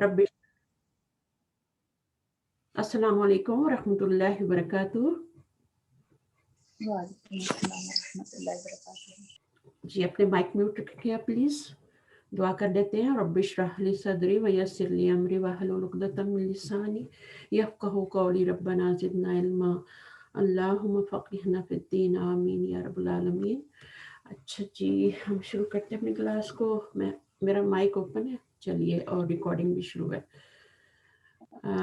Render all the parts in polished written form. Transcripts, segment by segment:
Rabbi अस्सलामु अलैकुम व रहमतुल्लाहि व बरकातुहू। जी अपने माइक म्यूट रखिए प्लीज। दुआ कर देते हैं। रब्बि इश्रह ली सदरी व यस्सिर ली अमरी वहलुल उक़दतम मिन लिसानी यफ़क़हू क़ौली रब्बना ज़िदना इल्मा अल्लाहुम्मा फ़क़िहना फ़िद्दीन आमीन या रब्बल आलमीन। अच्छा जी, हम शुरू करते हैं अपनी क्लास को। मेरा माइक ओपन है, चलिए, और रिकॉर्डिंग भी शुरू है।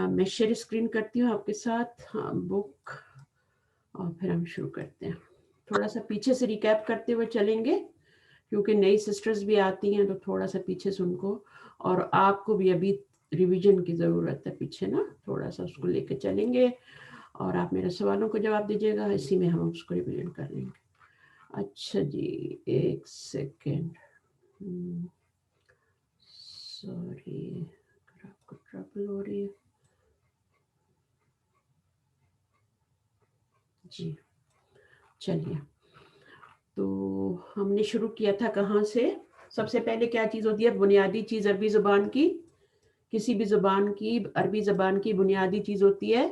मैं शेयर स्क्रीन करती हूँ आपके साथ बुक, और फिर हम शुरू करते हैं। थोड़ा सा पीछे से रिकैप करते हुए चलेंगे, क्योंकि नई सिस्टर्स भी आती हैं, तो थोड़ा सा पीछे से उनको, और आपको भी अभी रिवीजन की ज़रूरत है पीछे ना, थोड़ा सा उसको लेके चलेंगे, और आप मेरे सवालों को जवाब दीजिएगा, इसी में हम उसको रिवीजन कर लेंगे। अच्छा जी, एक सेकेंड, सॉरी, आपको ट्रबल हो रही है जी। चलिए, तो हमने शुरू किया था कहाँ से? सबसे पहले क्या चीज़ होती है? बुनियादी चीज़ अरबी ज़ुबान की, किसी भी ज़ुबान की, अरबी ज़ुबान की बुनियादी चीज़ होती है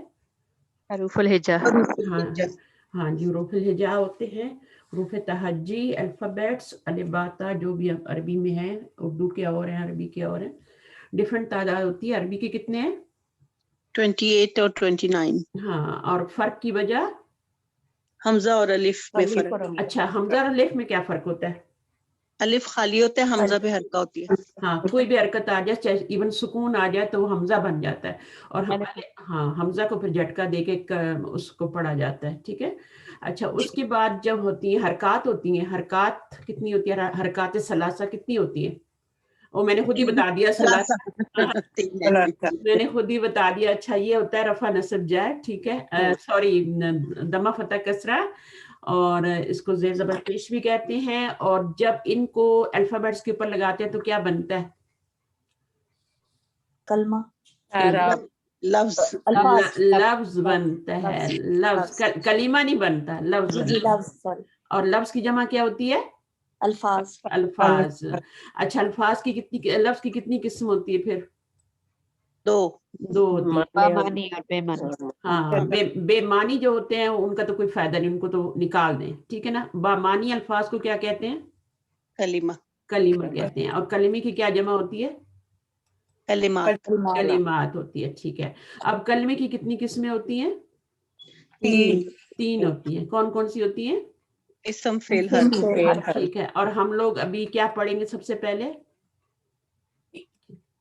हरूफुल हिजा। हाँ जी, हुरूफुल हिजा होते हैं, हुरूफ तहज्जी, अल्फ़ाबेट्स, अलिबाता, जो भी अरबी में है, उर्दू के और हैं, अरबी के और हैं, डिफरेंट तादाद होती है। अरबी के कितने हैं? 28 और 29। हाँ, और फ़र्क की वजह? हमजा और अलिफ में फर्क। अच्छा, हमजा और अलिफ में क्या फ़र्क होता है? अलिफ खाली होता है, हमजा पे हरका होती है। हाँ, कोई भी हरकत आ जाए, चाहे इवन सुकून आ जाए, तो वो हमजा बन जाता है, और हाँ, हमजा को फिर झटका दे के उसको पढ़ा जाता है, ठीक है। अच्छा, उसके बाद जब होती है हरकत होती है, हरकत कितनी होती है? हरकत सलासा कितनी होती है? वो मैंने खुद ही बता दिया, सलासा मैंने खुद ही बता दिया। अच्छा, ये होता है रफा नसब जाए, ठीक है, सॉरी, दमा फतह कसरा, और इसको ज़ेर ज़बर पेश भी कहते हैं। और जब इनको अल्फाबेट्स के ऊपर लगाते हैं तो क्या बनता है? कलमा, लफ्ज बनता है, लफ्ज, कलीमा नहीं बनता, लफ्ज बनता है। और लफ्ज की जमा क्या होती है? अल्फाज। अल्फाज। अच्छा, अल्फाज की कितनी, लफ्ज की कितनी किस्म होती है फिर? दो होती है, बामानी और बेमानी। हाँ, बेमानी जो होते हैं उनका तो कोई फायदा नहीं, उनको तो निकाल दें, ठीक है ना। बामानी अल्फाज को क्या कहते हैं? कलीमा। कलीमा कहते हैं। और कलीमे की क्या जमा होती है? कलिमात होती है, ठीक है। अब कलमे की कितनी किस्में होती हैं? तीन होती हैं। कौन कौन सी होती हैं? इसम, फेल, हर्फ। ठीक है। और हम लोग अभी क्या पढ़ेंगे सबसे पहले?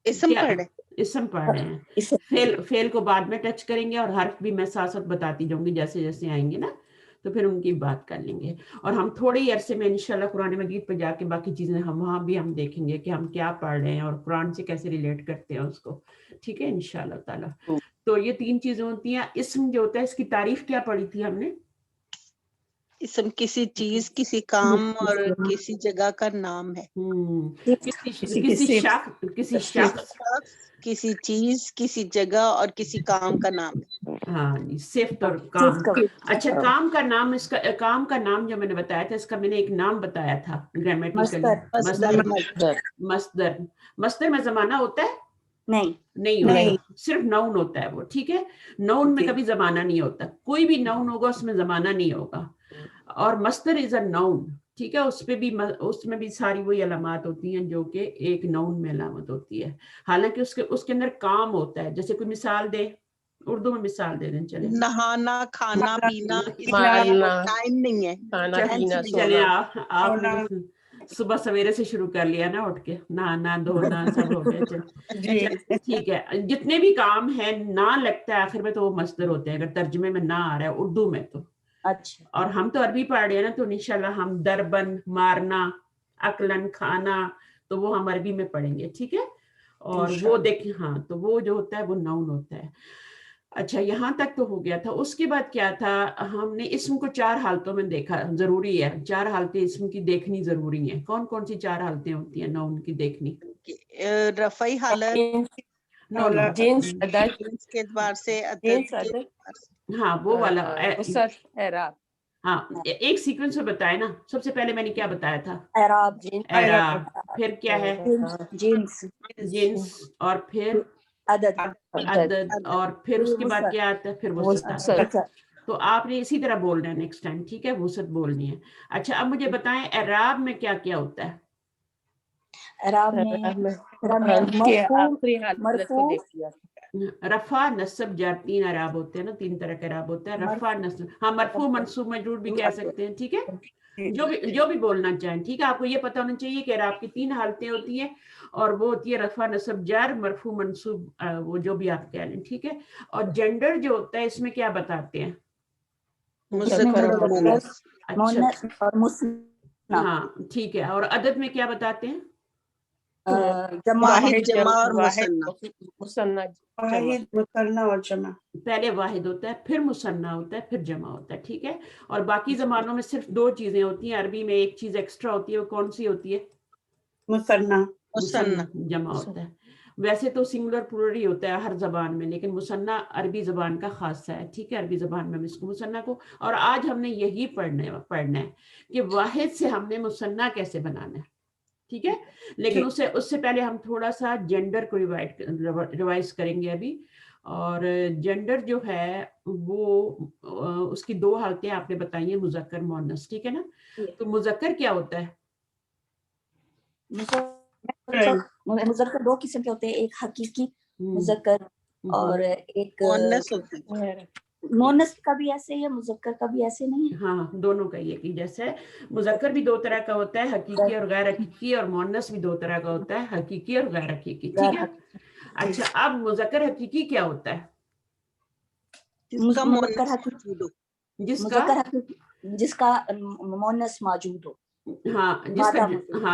इसम पढ़े, इसम पढ़ रहे हैं। फेल को बाद में टच करेंगे, और हर्फ भी मैं साथ साथ बताती जाऊंगी जैसे जैसे आएंगे ना, तो फिर उनकी बात कर लेंगे। और हम थोड़े ही अरसे में इंशाल्लाह कुरान मजीद पे जाके बाकी चीजें हम वहाँ भी हम देखेंगे कि हम क्या पढ़ रहे हैं और कुरान से कैसे रिलेट करते हैं उसको, ठीक है, इंशाल्लाह ताला। तो ये तीन चीजें होती हैं। इस्म जो होता है, इसकी तारीफ क्या पढ़ी थी हमने? इसम किसी चीज, किसी काम और किसी जगह का नाम है। किसी शख्स, किसी चीज, किसी जगह और किसी काम का नाम है। हाँ, सिफ्त और काम। अच्छा, काम का नाम, इसका काम का नाम जो मैंने बताया था, इसका मैंने एक नाम बताया था ग्रामेटिकली, मस्दर। मस्दर में जमाना होता है? नहीं होता, सिर्फ नाउन होता है वो, ठीक है। नाउन में कभी जमाना नहीं होता, कोई भी नाउन होगा उसमें जमाना नहीं होगा। और मस्दर इज अ नाउन, ठीक है। उसमें भी सारी वही अलामत होती हैं जो कि एक नाउन में अलामत होती है। हालांकि उसके अंदर काम होता है। जैसे कोई मिसाल दे, उर्दू में मिसाल दे दें, चले। नहाना, खाना पीना, टाइम नहीं है। चले, आप सुबह सवेरे से शुरू कर लिया ना, उठ के नहाना धोना सब हो गया। चल, ठीक है। जितने भी काम है ना लगता है आखिर में, तो वो मस्दर होते हैं, अगर तर्जुमे में ना आ रहा है उर्दू में तो। अच्छा, और हम तो अरबी पढ़ रहे हैं ना, तो इंशाल्लाह हम दरबन, मारना, अकलन, खाना, तो वो हम अरबी में पढ़ेंगे, ठीक है। और वो देखिए, हाँ, तो वो जो होता है वो नाउन होता है। अच्छा, यहाँ तक तो हो गया था। उसके बाद क्या था? हमने इस्म को 4 हालतों में देखा, जरूरी है 4 हालतें इस्म की देखनी जरूरी है। कौन कौन सी 4 हालतें होती हैं नाउन की देखनी? रफ़ई हालत, जिन्स के एतबार से, हाँ, वो वाला, ہاں ایک سیکوینس میں بتائے نا. سب سے پہلے میں نے کیا بتایا تھا؟ اعراب، اعراب. پھر کیا ہے؟ جنس، جنس. اور پھر عدد، عدد. اور پھر اس کے بعد کیا آتا ہے؟ پھر وسعت آتا ہے. تو آپ نے اسی طرح بولنا ہے نیکسٹ ٹائم. ٹھیک ہے، وسعت بولنی ہے. اچھا اب مجھے بتائیں اعراب میں کیا کیا ہوتا ہے؟ اعراب میں مرفوع، رفع، نصب، جر. 3 اعراب ہوتے ہیں نا، 3 طرح کے اعراب ہوتے ہیں. رفع، نصب، ہاں مرفوع، منصوب، مجرور بھی کہہ سکتے ہیں. ٹھیک ہے، جو بھی بولنا چاہیں. ٹھیک ہے، آپ کو یہ پتہ ہونا چاہیے کہ اعراب کی 3 حالتیں ہوتی ہیں، اور وہ ہوتی ہے رفع، نصب، جر، مرفوع، منصوب، وہ جو بھی آپ کہہ لیں. ٹھیک ہے. اور جینڈر جو ہوتا ہے اس میں کیا بتاتے ہیں؟ مذکر اور مؤنث. اچھا مؤنث اور مثنیٰ. ہاں ٹھیک ہے. اور عدد میں کیا بتاتے ہیں؟ واحد، جمع اور مثنیٰ. واحد، مثنیٰ اور جمع. پہلے واحد ہوتا ہے، پھر مثنیٰ ہوتا ہے، پھر جمع ہوتا ہے. ٹھیک ہے. اور باقی زبانوں میں صرف 2 چیزیں ہوتی ہیں. عربی میں ایک چیز ایکسٹرا ہوتی ہے، وہ کون سی ہوتی ہے؟ مثنیٰ. مثنیٰ جمع ہوتا ہے. ویسے تو سنگولر پلورل ہی ہوتا ہے ہر زبان میں، لیکن مثنیٰ عربی زبان کا خاصہ ہے. ٹھیک ہے، عربی زبان میں ہم اس کو مثنیٰ کو. اور آج ہم نے یہی پڑھنا ہے کہ واحد سے ہم نے مثنیٰ کیسے بنانا ہے. ٹھیک ہے. لیکن اس سے پہلے ہم تھوڑا سا جینڈر کو ریوائز کریں گے ابھی. اور جینڈر جو ہے وہ اس کی 2 حالتیں آپ نے بتائی ہیں، مذکر، مؤنث. ٹھیک ہے نا. تو مذکر کیا ہوتا ہے؟ مذکر 2 قسم کے ہوتے ہیں، ایک حقیقی مذکر اور ایک مؤنث ہوتی ہے. مؤنث کا بھی ایسے ہے، مذکر کا بھی ایسے نہیں ہے. ہاں دونوں کا یہ کہ جیسے مذکر بھی 2 طرح کا ہوتا ہے، حقیقی اور غیر حقیقی. اور مؤنث بھی 2 طرح کا ہوتا ہے، حقیقی اور غیر حقیقی. ٹھیک ہے. اچھا اب مذکر حقیقی کیا ہوتا ہے؟ جس کا مذکر مؤنث حقیقی، موجود ہو. مذکر حقیقی جس کا مؤنث موجود ہو. ہاں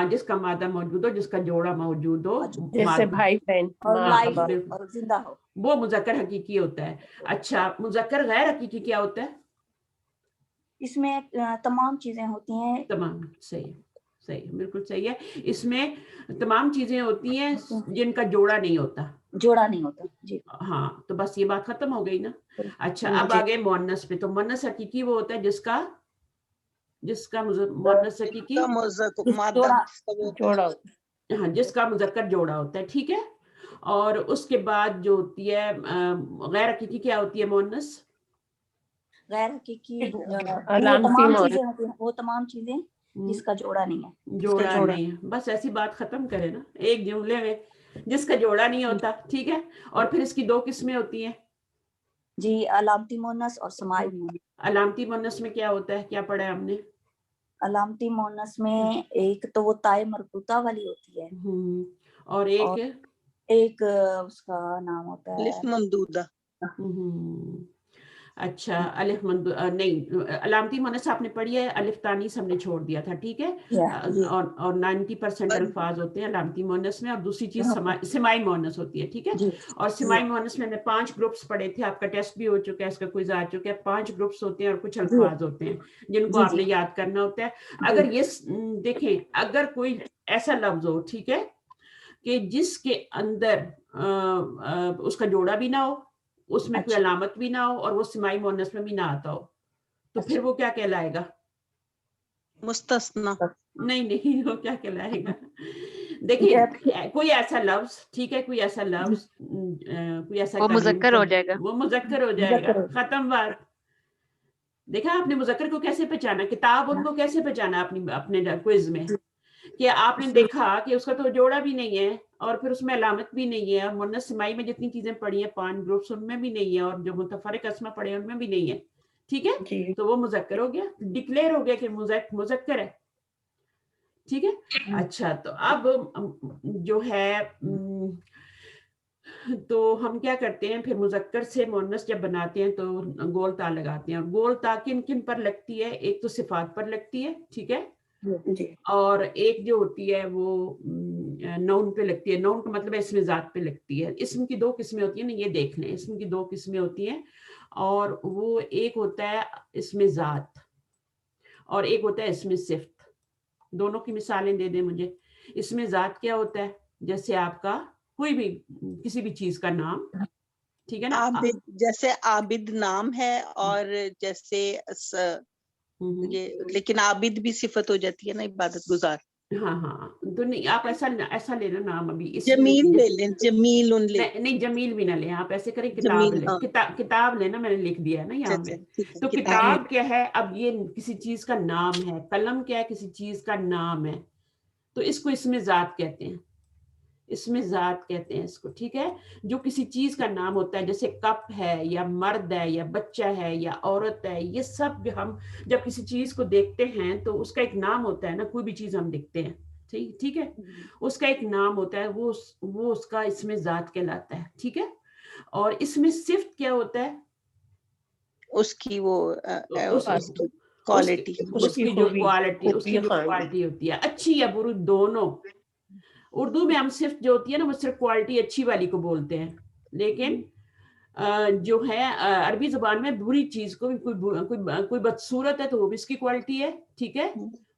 جس کا مادہ موجود ہو، جس کا جوڑا موجود ہو، جیسے بھائی بہن اور لائف اور زندہ ہو، وہ مذکر حقیقی ہوتا ہے. اچھا مذکر غیر حقیقی کیا ہوتا ہے؟ اس میں تمام چیزیں ہوتی ہیں. تمام. صحیح، بالکل صحیح ہے. اس میں تمام چیزیں ہوتی ہیں جن کا جوڑا نہیں ہوتا. جوڑا نہیں ہوتا. جی ہاں تو بس یہ بات ختم ہو گئی نا. اچھا اب آگے مؤنث پہ. تو مؤنث حقیقی وہ ہوتا ہے جس کا مؤنث حقیقی جوڑا. ہاں جس کا مذکر جوڑا ہوتا ہے. ٹھیک ہے. اور اس کے بعد جو ہوتی ہے غیر حقیقی کیا ہوتی ہے مؤنث؟ غیر حقیقی وہ تمام چیزیں جس کا جوڑا نہیں ہے. جوڑا نہیں ہے. بس ایسی بات ختم کرے نا ایک جملے میں، جس کا جوڑا نہیں ہوتا. ٹھیک ہے. اور پھر اس کی 2 قسمیں ہوتی ہیں. جی علامتی مؤنث اور سماعی مؤنث. علامتی مؤنث میں کیا ہوتا ہے؟ کیا پڑھا ہے ہم نے؟ علامتی مؤنث میں ایک تو وہ تائے مربوطہ والی ہوتی ہے، اور ایک اس کا نام ہوتا ہے الف ممدودہ. اچھا الف نہیں، علامتی مؤنث آپ نے پڑھی ہے، الف تانیث ہم نے چھوڑ دیا تھا. ٹھیک ہے. اور 90% الفاظ ہوتے ہیں علامتی مؤنث میں. اور دوسری چیز سماعی مؤنث ہوتی ہے. ٹھیک ہے. اور سماعی مؤنث میں ہم نے 5 گروپس پڑھے تھے. آپ کا ٹیسٹ بھی ہو چکا ہے، اس کا کوئز آ چکا ہے. 5 گروپس ہوتے ہیں اور کچھ الفاظ ہوتے ہیں جن کو آپ نے یاد کرنا ہوتا ہے. اگر یہ دیکھیں، اگر کوئی ایسا لفظ ہو، ٹھیک ہے، کہ جس کے اندر اس کا جوڑا بھی نہ ہو، اس میں کوئی علامت بھی نہ ہو، اور وہ سماعی مؤنث میں بھی نہ آتا ہو، تو پھر وہ کیا کہلائے گا؟ مستثنی. نہیں وہ کیا کہلائے گا؟ دیکھیں کوئی ایسا لفظ، ٹھیک ہے، کوئی ایسا لفظ، کوئی ایسا وہ مذکر ہو جائے گا. وہ مذکر ہو جائے گا. ختم بات. دیکھا آپ نے مذکر کو کیسے پہچانا، کتاب ان کو کیسے پہچانا اپنے کوئز میں، کہ آپ نے دیکھا کہ اس کا تو جوڑا بھی نہیں ہے، اور پھر اس میں علامت بھی نہیں ہے. اور مؤنث سماعی میں جتنی چیزیں پڑھی ہیں 5 گروپس، ان میں بھی نہیں ہے، اور جو متفرق اسما پڑھے ہیں ان میں بھی نہیں ہے. ٹھیک ہے. تو وہ مذکر ہو گیا، ڈکلیئر ہو گیا کہ مذکر ہے. ٹھیک ہے. اچھا تو اب جو ہے تو ہم کیا کرتے ہیں پھر مذکر سے مؤنث جب بناتے ہیں تو گول تا لگاتے ہیں. اور گول تا کن کن پر لگتی ہے؟ ایک تو صفات پر لگتی ہے. ٹھیک ہے. اور ایک جو ہوتی ہے وہ نون پہ لگتی ہے. نون کا مطلب ہے اسم ذات پہ لگتی ہے. اسم کی 2 قسمیں ہوتی ہیں نا، یہ دیکھ لیں. اسم کی 2 قسمیں ہوتی ہیں، اور وہ ایک ہوتا ہے اسم ذات اور ایک ہوتا ہے اسم صفت. دونوں کی مثالیں دے دیں مجھے. اسم ذات کیا ہوتا ہے؟ جیسے آپ کا کوئی بھی کسی بھی چیز کا نام. ٹھیک ہے نا. عابد، جیسے عابد نام ہے، اور جیسے یہ لیکن عابد بھی صفت ہو جاتی ہے نا عبادت گزار. ہاں ہاں تو نہیں آپ ایسا لینا نام ابھی جمیل لے لیں, جمیل ان لے. نہیں جمیل بھی نہ لیں آپ, ایسے کریں کتاب جمیل, لیں, ہاں کتاب لینا, میں نے لکھ دیا ہے نا یہاں پہ. ٹھیک ہے, تو کتاب کیا ہے, اب یہ کسی چیز کا نام ہے. قلم کیا ہے, کسی چیز کا نام ہے. تو اس کو اسم ذات کہتے ہیں, اسم ذات کہتے ہیں اس کو, ٹھیک ہے. جو کسی چیز کا نام ہوتا ہے, جیسے کپ ہے یا مرد ہے یا بچہ ہے یا عورت ہے, یہ سب ہم جب کسی چیز کو دیکھتے ہیں تو اس کا ایک نام ہوتا ہے نا. کوئی بھی چیز ہم دیکھتے ہیں, ٹھیک ہے, اس کا ایک نام ہوتا ہے, وہ اس کا اسم ذات کہلاتا ہے, ٹھیک ہے. اور اس میں صفت کیا ہوتا ہے, اس کی وہ کوالٹی, اس کی جو کوالٹی ہوتی ہے, اچھی یا بری دونوں. اردو میں ہم صرف جو ہوتی ہے نا وہ صرف کوالٹی اچھی والی کو بولتے ہیں, لیکن جو ہے عربی زبان میں بری چیز کو کوئی بدصورت ہے تو وہ بھی اس کی کوالٹی ہے, ٹھیک ہے.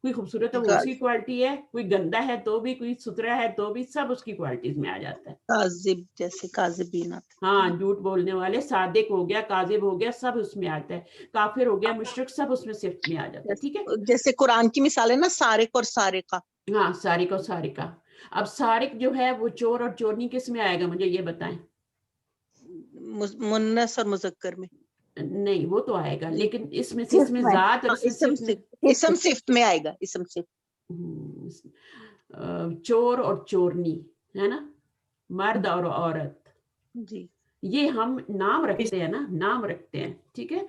کوئی خوبصورت ہے وہ اس کی کوالٹی ہے, کوئی گندا ہے تو بھی, کوئی ستھرا ہے تو بھی, سب اس کی کوالٹیز میں آ جاتا ہے. کاذب, جیسے کاذبین, ہاں جھوٹ بولنے والے, صادق ہو گیا, کاذب ہو گیا, سب اس میں آتا ہے. کافر ہو گیا, مشرک, سب اس میں صفت میں آ جاتا ہے, ٹھیک ہے. جیسے قرآن کی مثال ہے نا سارق اور سارقہ. ہاں سارق اور سارقہ. اب سارق جو ہے وہ چور اور چورنی کس میں آئے گا, مجھے یہ بتائیں. منس اور مذکر میں نہیں, وہ تو آئے گا, لیکن اس میں ذات اور اسم صفت میں آئے گا. اسم صفت, چور اور چورنی ہے نا, مرد اور عورت, جی یہ ہم نام رکھتے ہیں نا, نام رکھتے ہیں, ٹھیک ہے.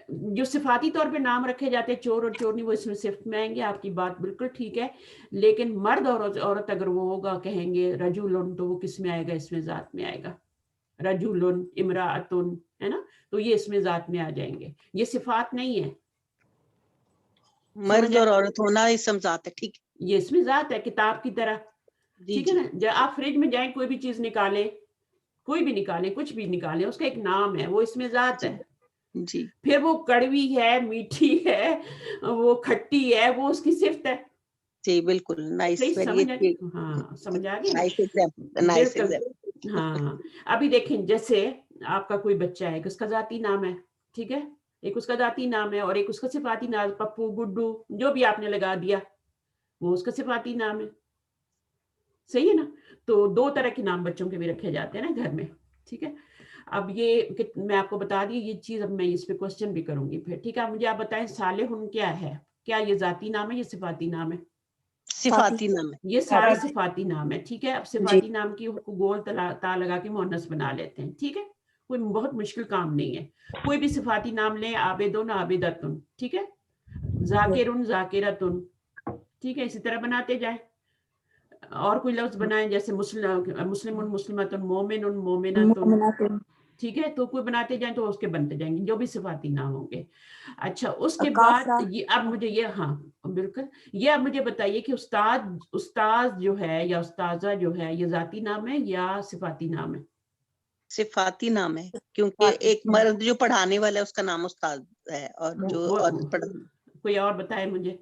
جو صفاتی طور پہ نام رکھے جاتے ہیں چور اور چورنی, وہ اس میں صفت میں آئیں گے. آپ کی بات بالکل ٹھیک ہے, لیکن مرد اور عورت اگر وہ ہوگا, کہیں گے رجولن, تو وہ کس میں آئے گا, اس میں ذات میں آئے گا. رجولن, امراۃن, ہے نا, تو یہ اس میں ذات میں آ جائیں گے. یہ صفات نہیں ہے, مرد اور عورت ہونا اسم ذات ہے, ٹھیک ہے. یہ اس میں ذات ہے, کتاب کی طرح, ٹھیک ہے نا. جب آپ فریج میں جائیں, کوئی بھی چیز نکالیں, کوئی بھی نکالیں, کچھ بھی نکالیں, اس کا ایک نام ہے, وہ اس میں ذات ہے. جی, پھر وہ کڑوی ہے, میٹھی ہے, وہ کھٹی ہے, وہ اس کی صفت ہے. جی بالکل, نائس, ہاں سمجھ آ گئی. نائس. ہاں ابھی دیکھیں, جیسے آپ کا کوئی بچہ ہے, اس کا ذاتی نام ہے, ٹھیک ہے, ایک اس کا ذاتی نام ہے اور ایک اس کا صفاتی نام, پپو, گڈو, جو بھی آپ نے لگا دیا وہ اس کا صفاتی نام ہے, صحیح ہے نا. تو دو طرح کے نام بچوں کے بھی رکھے جاتے ہیں نا گھر میں, ٹھیک ہے. اب یہ میں آپ کو بتا دی یہ چیز, اب میں اس پہ کوشچن بھی کروں گی پھر, ٹھیک ہے. مجھے آپ بتائیں صالحن کیا ہے, کیا یہ ذاتی نام ہے یا صفاتی نام ہے؟ صفاتی نام ہے, یہ سارے صفاتی نام ہے, ٹھیک ہے. اب صفاتی نام کی گول تا لگا کے مؤنث بنا لیتے ہیں, ٹھیک ہے. کوئی بہت مشکل کام نہیں ہے, کوئی بھی صفاتی نام لیں, عابدن, عابدتن, ٹھیک ہے, ذاکرن, ذاکرتن, ٹھیک ہے, اسی طرح بناتے جائیں. اور کوئی لفظ بنائیں, جیسے مسلم, مسلمتن, مومن, مومنتن, ٹھیک ہے. تو کوئی بناتے جائیں تو اس کے بنتے جائیں گے جو بھی صفاتی نام ہوں گے. اچھا, اس کے بعد یہ, اب مجھے یہ, ہاں بالکل, یہ اب مجھے بتائیے کہ استاد جو ہے یا استاذہ جو ہے, یہ ذاتی نام ہے یا صفاتی نام ہے؟ صفاتی نام ہے, کیونکہ ایک مرد جو پڑھانے والا ہے اس کا نام استاد ہے, اور جو کوئی اور بتائے مجھے,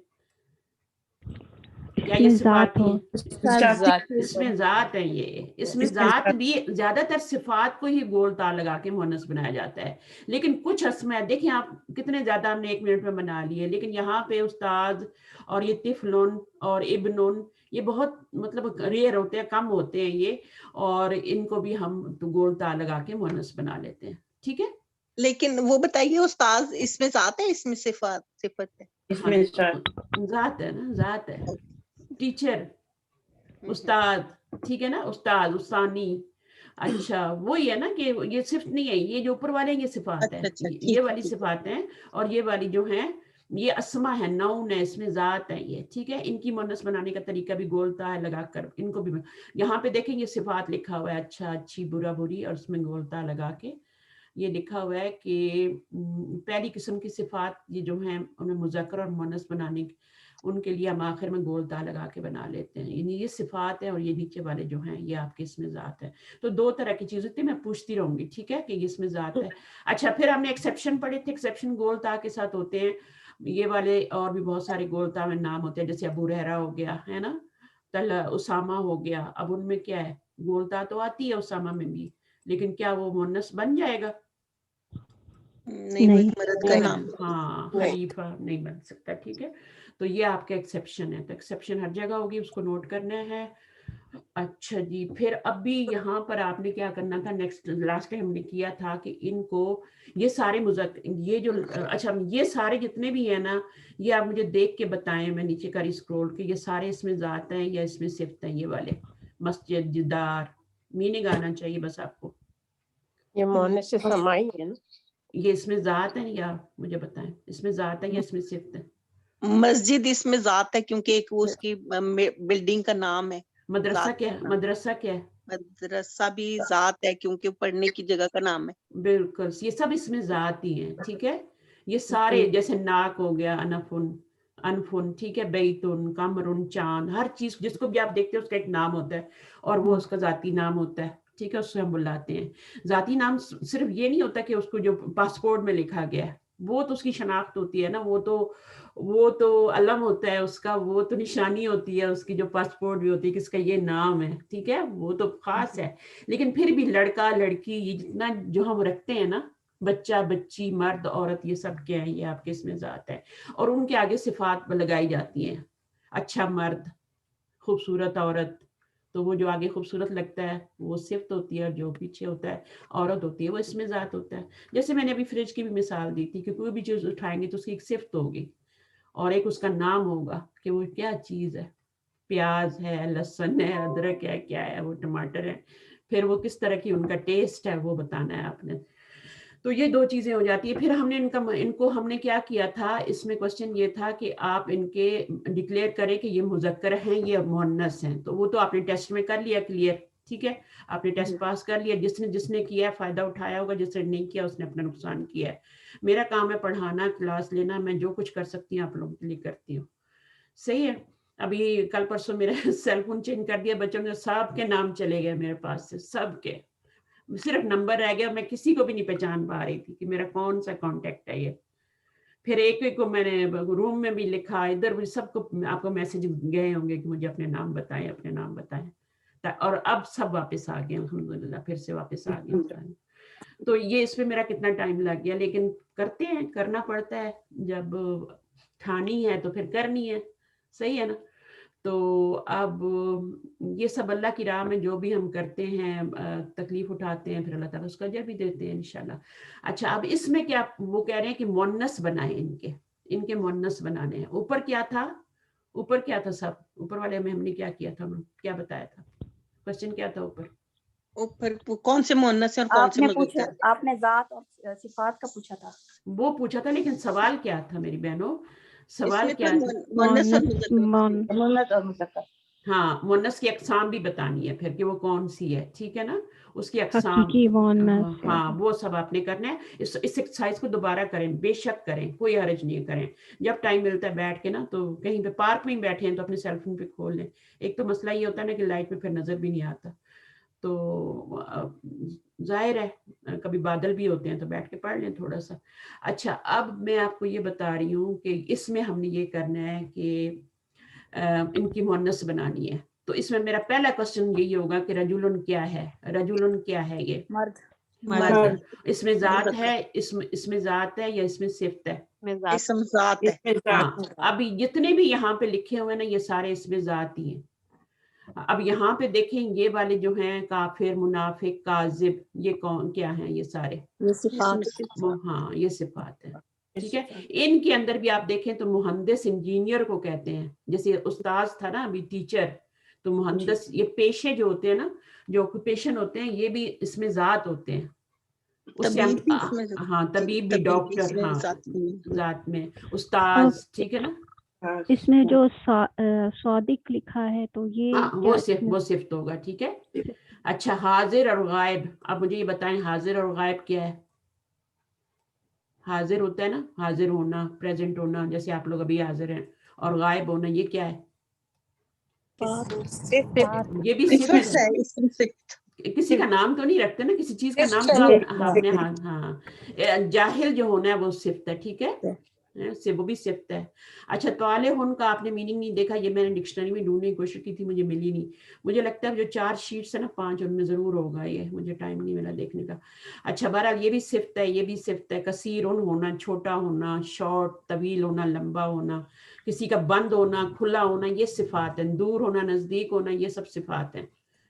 کیا یہ صفات ہیں؟ اس میں ذات ہے. یہ اس میں ذات بھی زیادہ تر صفات کو ہی گول تار لگا کے مؤنث بنایا جاتا ہے, لیکن کچھ اسماء دیکھیں آپ کتنے زیادہ ہم نے 1 منٹ میں بنا لیے, لیکن یہاں پہ استاد اور یہ طفلن اور ابنن, یہ بہت مطلب ریئر ہوتے ہیں, کم ہوتے ہیں یہ, اور ان کو بھی ہم گول تار لگا کے مؤنث بنا لیتے ہیں, ٹھیک ہے. لیکن وہ بتائیے استاد اس میں ذات ہے, اس میں صفت ہے, اس میں ذات ہے نا, ذات ہے. ٹیچر, استاد, ٹھیک ہے نا, استاد, استانی. اچھا, وہی ہے نا کہ یہ صفت نہیں ہے, یہ جو اوپر والے یہ صفات ہے, یہ والی صفات ہیں, اور یہ والی جو ہیں یہ اسما ہے, نون ہے, اس میں ذات ہے یہ, ٹھیک ہے. ان کی مؤنث بنانے کا طریقہ بھی گولتا ہے لگا کر, ان کو بھی یہاں پہ دیکھیں یہ صفات لکھا ہوا ہے, اچھا, اچھی, برا, بری, اور اس میں گولتا لگا کے یہ لکھا ہوا ہے کہ پہلی قسم کی صفات یہ جو ہیں انہیں مذکر اور مؤنث بنانے ان کے لیے ہم آخر میں گول تا لگا کے بنا لیتے ہیں, یعنی یہ صفات ہے, اور یہ نیچے والے جو ہیں یہ آپ کے اس میں ذات ہے. تو 2 طرح کی چیز ہوتی ہے, میں پوچھتی رہوں گی, ٹھیک ہے, کہ اس میں ذات ہے. اچھا, پھر ہم نے ایکسیپشن پڑھے تھے, ایکسیپشن گول تا کے ساتھ ہوتے ہیں, یہ والے اور بھی بہت سارے گول تا میں نام ہوتے ہیں, جیسے ابو ہریرہ ہو گیا, ہے نا, اسامہ ہو گیا. اب ان میں کیا ہے, گول تا تو آتی ہے اسامہ میں بھی, لیکن کیا وہ مؤنث بن جائے گا؟ नहीं, वो एक मर्द का नाम। हाँ, खलीफा नहीं बन सकता, ठीक है। तो ये आपका एक्सेप्शन है, तो एक्सेप्शन हर जगह होगी, उसको नोट करना है। अच्छा जी, फिर अभी यहाँ पर आपने क्या करना था, नेक्स्ट लास्ट टाइम हमने किया था कि इनको ये सारे ये जो अच्छा ये सारे जितने भी है ना, ये आप मुझे देख के बताएं, मैं नीचे करी स्क्रॉल कि ये सारे इसमें ज़ात हैं या इसमें सिफ्त हैं, ये वाले मस्जिद, जिदार, मीनिंग आना चाहिए बस आपको। ये मोहनस से समाई है ना, ये इसमें ज़ात है या मुझे बताएं, इसमें ज़ात है या इसमें सिफ्त है? मस्जिद इसमें जात है क्योंकि एक वो उसकी बिल्डिंग का नाम है। मदरसा जात क्या है? का। मदरसा क्या है? मदरसा भी जात है क्योंकि पढ़ने की जगह का नाम है। बिल्कुल, ये सब इसमें ज़ात ही है, ठीक है। ये सारे जैसे नाक हो गया, अनफुन, अनफुन, ठीक है, बैतुन, कमरुन, चांद, हर चीज जिसको भी आप देखते हो उसका एक नाम होता है और वो उसका जाती नाम होता है, ठीक है, उससे हम बुलाते हैं। जाती नाम सिर्फ ये नहीं होता कि उसको जो पासपोर्ट में लिखा गया है वो तो उसकी शनाख्त होती है ना, वो तो अलम होता है उसका, वो तो निशानी होती है उसकी, जो पासपोर्ट भी होती है किसका ये नाम है, ठीक है, वो तो खास है। लेकिन फिर भी लड़का लड़की ये जितना जो हम रखते हैं ना, बच्चा बच्ची, मर्द औरत, ये सब क्या है, ये आपके इसमें ज़ात है। और उनके आगे सिफात लगाई जाती हैं, अच्छा मर्द, खूबसूरत औरत, तो वो जो आगे खूबसूरत लगता है वो सिफ्त होती है, और जो पीछे होता है औरत होती है वो इसमें ज़ात होता है। जैसे मैंने अभी फ्रिज की भी मिसाल दी थी कि कोई भी चीज़ उठाएंगे तो उसकी एक सिफ्त होगी और एक उसका नाम होगा कि वो क्या चीज़ है, प्याज है, लहसुन है, अदरक है, क्या है, वो टमाटर है, फिर वो किस तरह की उनका टेस्ट है वो बताना है आपने। तो ये दो चीजें हो जाती है। फिर हमने इनको हमने क्या किया था, इसमें क्वेश्चन ये था कि आप इनके डिक्लेयर करें कि ये मुजक्कर हैं, ये मुअन्नस हैं। तो वो तो आपने टेस्ट में कर लिया क्लियर, ठीक है, आपने टेस्ट पास कर लिया। जिसने किया फायदा उठाया होगा, जिसने नहीं किया उसने अपना नुकसान किया है। मेरा काम है पढ़ाना, क्लास लेना, मैं जो कुछ कर सकती हूँ आप लोगों के लिए करती हूँ, सही है। अभी कल परसों मेरा सेल फोन चेंज कर दिया बच्चों ने, सबके नाम चले गए मेरे पास से, सबके, सिर्फ नंबर रह गया, मैं किसी को भी नहीं पहचान पा रही थी कि मेरा कौन सा कांटेक्ट है ये। फिर एक को मैंने रूम में भी लिखा, इधर भी, सबको आपको मैसेज गए होंगे कि मुझे अपने नाम बताएं, अपने नाम बताएं। और अब सब वापस आ गए अल्हम्दुलिल्लाह, फिर से वापस आ गए। तो ये इसमें मेरा कितना टाइम लग गया, लेकिन करते हैं, करना पड़ता है, जब ठानी है तो फिर करनी है, सही है ना। तो अब ये सब अल्लाह की राह में जो भी हम करते हैं, तकलीफ उठाते हैं, फिर अल्लाह ताला उसका अजर भी देते हैं इंशाल्लाह। अच्छा, अब इसमें क्या वो कह रहे हैं कि मुअन्नस बनाए, इनके मुअन्नस बनाने हैं। ऊपर क्या था, ऊपर क्या था, सब ऊपर वाले में हमने क्या किया था, क्या बताया था, क्वेश्चन क्या था ऊपर? ऊपर कौन से मुअन्नस है और कौन से मुज़क्कर? आपने जात और सिफात का पूछा था, वो पूछा था, लेकिन सवाल क्या था मेरी बहनों, सवाल क्या था? मुअन्नस और मुज़क्कर। मुअन्नस और मुज़क्कर। हाँ, मुअन्नस की अक़साम भी बतानी है फिर कि वो कौन सी है, ठीक है ना, उसकी अक़साम। हकीकी मुअन्नस है। हाँ, वो सब आपने करना है। इस एक्सरसाइज को दोबारा करें, बेशक करें, कोई हर्ज नहीं करें। जब टाइम मिलता है बैठ के ना, तो कहीं पे पार्क में बैठे हैं तो अपने सेल फोन पे खोल लें। एक तो मसला ये होता है ना कि लाइट में फिर नजर भी नहीं आता, तो जाहिर है कभी बादल भी होते हैं तो बैठ के पढ़ लें थोड़ा सा। अच्छा, अब मैं आपको ये बता रही हूँ कि इसमें हमने ये करना है कि इनकी मुअन्नस बनानी है। तो इसमें मेरा पहला क्वेश्चन यही होगा कि रजुलन क्या है, रजुलन क्या है, ये मर्द। मर्द। इसमें जात है, इसमें जात है या इसमें सिफ्त है? इसम जात है। हाँ, अभी जितने भी यहाँ पे लिखे हुए हैं ना, ये सारे इसमें जात ही हैं। अब यहाँ पे देखें, ये वाले जो हैं, काफिर, मुनाफिक, काजिब, ये कौन क्या हैं, ये सारे, ये सिफात। हाँ, ये सिफात है, ठीक है। इनके अंदर भी आप देखें तो मुहंदिस इंजीनियर को कहते हैं, जैसे उस्ताद था ना अभी टीचर, तो मुहंदिस, ये पेशे जो होते हैं ना, जो ऑक्यूपेशन होते हैं, ये भी इसमें जात होते हैं। उससे हाँ, तबीब भी, डॉक्टर, हाँ, जात में उस्ताद, ठीक है ना। इसमें जो सादिक लिखा है तो ये हाँ, वो सिफ्त होगा, ठीक है। अच्छा, हाजिर और गायब, अब मुझे ये बताएं, हाजिर और गायब क्या है? हाजिर होता है ना, हाजिर होना, प्रेजेंट होना, जैसे आप लोग अभी हाजिर हैं, और गायब होना, ये क्या है? ये भी सिफ्त है। किसी का नाम तो नहीं रखते ना, किसी चीज का नाम तो आपने, हाँ, जाहिल जो होना है वो सिफ्त है, ठीक है। से वो भी सिफ्त है। अच्छा, तालिहुन का आपने मीनिंग नहीं देखा, ये मैंने डिक्शनरी में ढूंढने की कोशिश की थी, मुझे मिली नहीं। मुझे लगता है जो 4 शीट्स है ना 5, उनमें जरूर होगा ये, मुझे टाइम नहीं मिला देखने का। अच्छा, बहरहाल ये भी सिफ्त है, ये भी सिफ्त है। कसीरुन होना, छोटा होना, शॉर्ट, तवील होना, लंबा होना, किसी का बंद होना, खुला होना, ये सिफात है। दूर होना, नजदीक होना, ये सब सिफात हैं,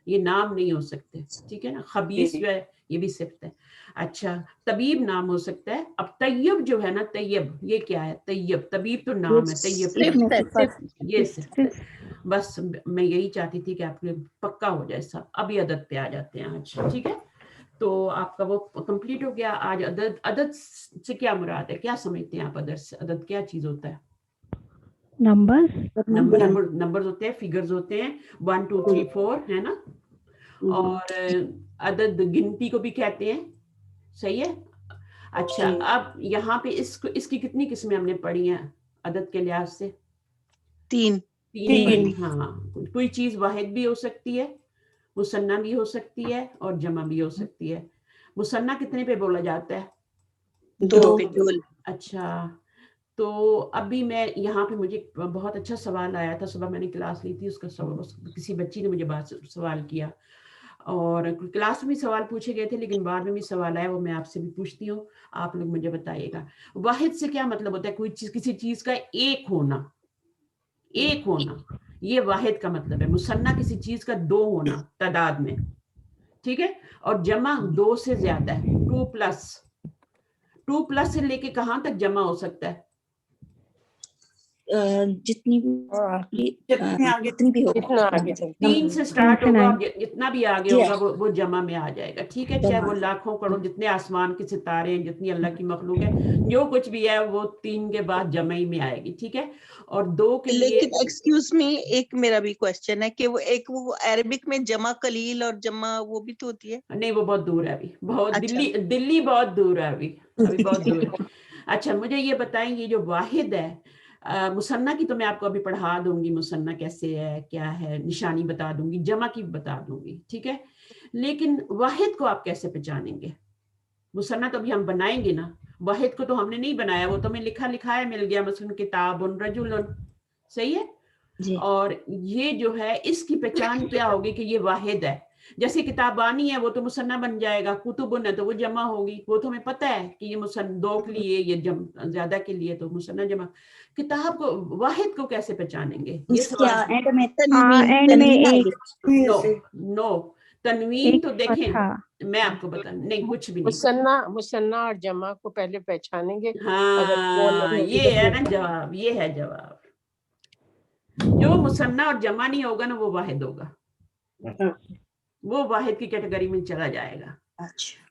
ये नाम नहीं हो सकते, ठीक है ना। खबीस जो है ये भी सिफ्त है। अच्छा, तबीब नाम हो सकता है। अब तैयब जो है ना, तैयब ये क्या है? तैयब, तबीब तो नाम है, तैयब इसमें सिफत ये सिफ्त। बस मैं यही चाहती थी कि आपके पक्का हो जाए सब। अभी अदद पे आ जाते हैं आज, ठीक है। तो आपका वो कंप्लीट हो गया आज। अदद, अदद से क्या मुराद है, क्या समझते हैं आप अदद से? अदद क्या चीज होता है? नंबर्स होते हैं, फिगर्स होते हैं, 1 2 3 4 है ना। और अदद गिनती को भी कहते हैं, सही है। अच्छा, अब यहाँ पे इसकी कितनी किस्में हमने पढ़ी हैं अदद के लिहाज से? 3। हाँ, कोई चीज वाहिद भी हो सकती है, मुसन्ना भी हो सकती है और जमा भी हो सकती है। मुसन्ना कितने पे बोला जाता है? 2। अच्छा, तो अभी मैं यहाँ पे मुझे बहुत अच्छा सवाल आया था, सुबह मैंने क्लास ली थी, उसका सवाल किसी बच्ची ने मुझे सवाल किया, और क्लास में भी सवाल पूछे गए थे, लेकिन बाद में भी सवाल आया, वो मैं आपसे भी पूछती हूँ, आप लोग मुझे बताइएगा। वाहिद से क्या मतलब होता है? कोई चीज, किसी चीज का एक होना, एक होना, ये वाहिद का मतलब है। मुसन्ना किसी चीज का 2 होना तादाद में, ठीक है। और जमा 2 से ज्यादा है, 2 प्लस से लेके कहां तक जमा हो सकता है? जितनी भी हो, कितना आगे चलते 3 से स्टार्ट होगा, जितना भी आगे होगा वो जमा में आ जाएगा, ठीक है। चाहे वो लाखों करोड़, जितने आसमान के सितारे हैं, जितनी अल्लाह की मखलूक है, जो कुछ भी है वो 3 के बाद जमा ही में आएगी, ठीक है। और 2 के लिए, लेकिन एक्सक्यूज मी, एक मेरा भी क्वेश्चन है कि वो अरबिक में जमा कलील और जमा वो भी तो होती है। नहीं, वो बहुत दूर है अभी, बहुत अच्छा। दिल्ली बहुत दूर है अभी बहुत दूर है। अच्छा, मुझे ये बताएं, ये जो वाहिद है, मुसन्ना की तो मैं आपको अभी पढ़ा दूंगी, मुसन्ना कैसे है, क्या है, निशानी बता दूंगी, जमा की बता दूंगी, ठीक है। लेकिन वाहिद को आप कैसे पहचानेंगे? मुसन्ना तो अभी हम बनाएंगे ना, वाहिद को तो हमने नहीं बनाया, वो तो हमें लिखा लिखाया मिल गया, मसलन किताबुन रजुलन, सही है। और ये जो है, इसकी पहचान क्या होगी कि ये वाहिद है? जैसे किताबानी है, वो तो मुसन्ना बन जाएगा, कुतुबुन है तो वो जमा होगी, वो तो हमें पता है कि ये मुसन्ना 2 के लिए, ये ज्यादा के लिए तो मुसन्ना जमा। किताब को, वाहिद को कैसे पहचानेंगे? ये सवाल। एंड में नो, तनवीन तो देखें, मैं आपको बता, नहीं कुछ भी नहीं। मुसन्ना और जमा को पहले पहचानेंगे। हाँ, ये है ना जवाब, ये है जवाब। जो मुसन्ना और जमा नहीं होगा ना, वो वाहिद होगा, वो वाहिद की कैटेगरी में चला जाएगा।